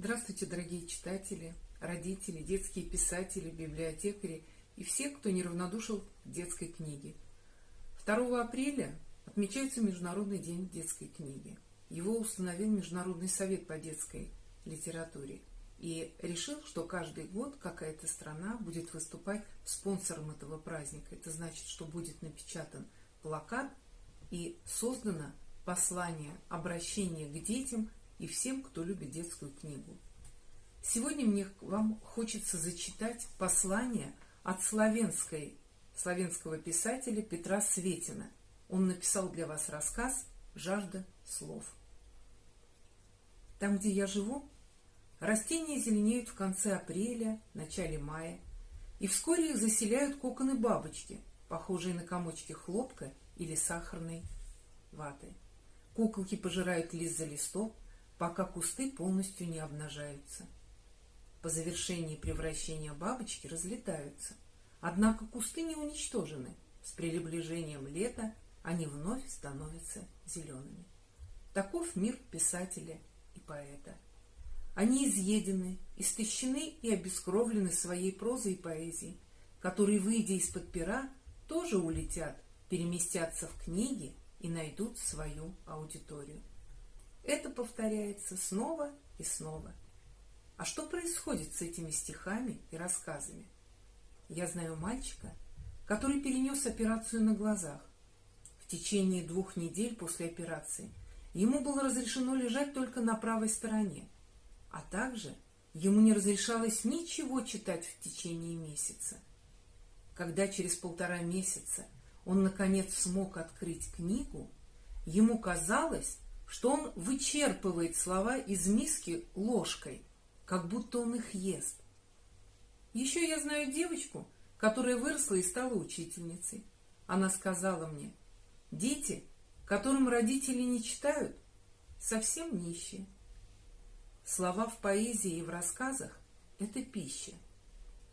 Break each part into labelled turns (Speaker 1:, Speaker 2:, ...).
Speaker 1: Здравствуйте, дорогие читатели, родители, детские писатели, библиотекари и все, кто неравнодушен к детской книге. 2 апреля отмечается Международный день детской книги. Его установил Международный совет по детской литературе и решил, что каждый год какая-то страна будет выступать спонсором этого праздника. Это значит, что будет напечатан плакат и создано послание, обращение к детям и всем, кто любит детскую книгу. Сегодня мне вам хочется зачитать послание от славянского писателя Петра Светина. Он написал для вас рассказ «Жажда слов». Там, где я живу, растения зеленеют в конце апреля, начале мая, и вскоре их заселяют коконы бабочки, похожие на комочки хлопка или сахарной ваты. Куколки пожирают лист за листом, пока кусты полностью не обнажаются. По завершении превращения бабочки разлетаются, однако кусты не уничтожены. С приближением лета они вновь становятся зелеными. Таков мир писателя и поэта. Они изъедены, истощены и обескровлены своей прозой и поэзией, которые, выйдя из-под пера, тоже улетят, переместятся в книги и найдут свою аудиторию. Это повторяется снова и снова. А что происходит с этими стихами и рассказами? Я знаю мальчика, который перенес операцию на глазах. В течение 2 недель после операции ему было разрешено лежать только на правой стороне, а также ему не разрешалось ничего читать в течение месяца. Когда через 1,5 месяца он наконец смог открыть книгу, ему казалось, что он вычерпывает слова из миски ложкой, как будто он их ест. Еще я знаю девочку, которая выросла и стала учительницей. Она сказала мне: дети, которым родители не читают, совсем нищие. Слова в поэзии и в рассказах – это пища.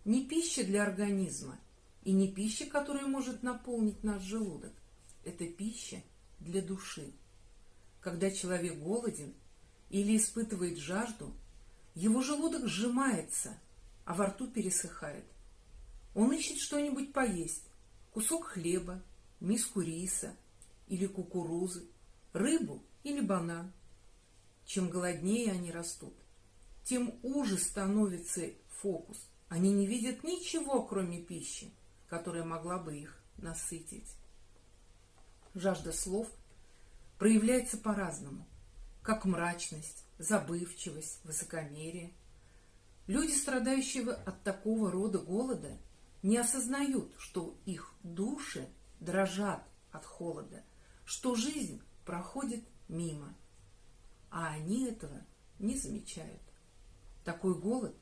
Speaker 1: Не пища для организма и не пища, которая может наполнить наш желудок. Это пища для души. Когда человек голоден или испытывает жажду, его желудок сжимается, а во рту пересыхает. Он ищет что-нибудь поесть: кусок хлеба, миску риса или кукурузы, рыбу или банан. Чем голоднее они растут, тем уже становится фокус. Они не видят ничего, кроме пищи, которая могла бы их насытить. Жажда слов проявляется по-разному, как мрачность, забывчивость, высокомерие. Люди, страдающие от такого рода голода, не осознают, что их души дрожат от холода, что жизнь проходит мимо, а они этого не замечают. Такой голод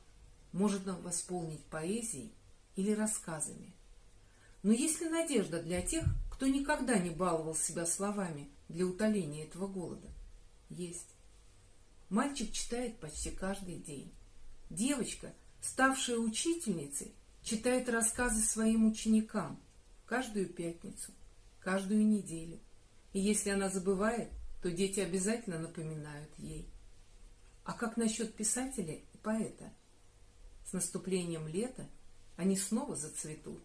Speaker 1: можно восполнить поэзией или рассказами. Но есть ли надежда для тех, кто никогда не баловал себя словами для утоления этого голода? Есть. Мальчик читает почти каждый день. Девочка, ставшая учительницей, читает рассказы своим ученикам каждую пятницу, каждую неделю. И если она забывает, то дети обязательно напоминают ей. А как насчет писателя и поэта? С наступлением лета они снова зацветут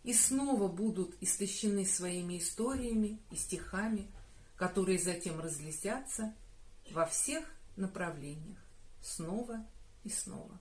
Speaker 1: и снова будут истощены своими историями и стихами, которые затем разлетятся во всех направлениях снова и снова.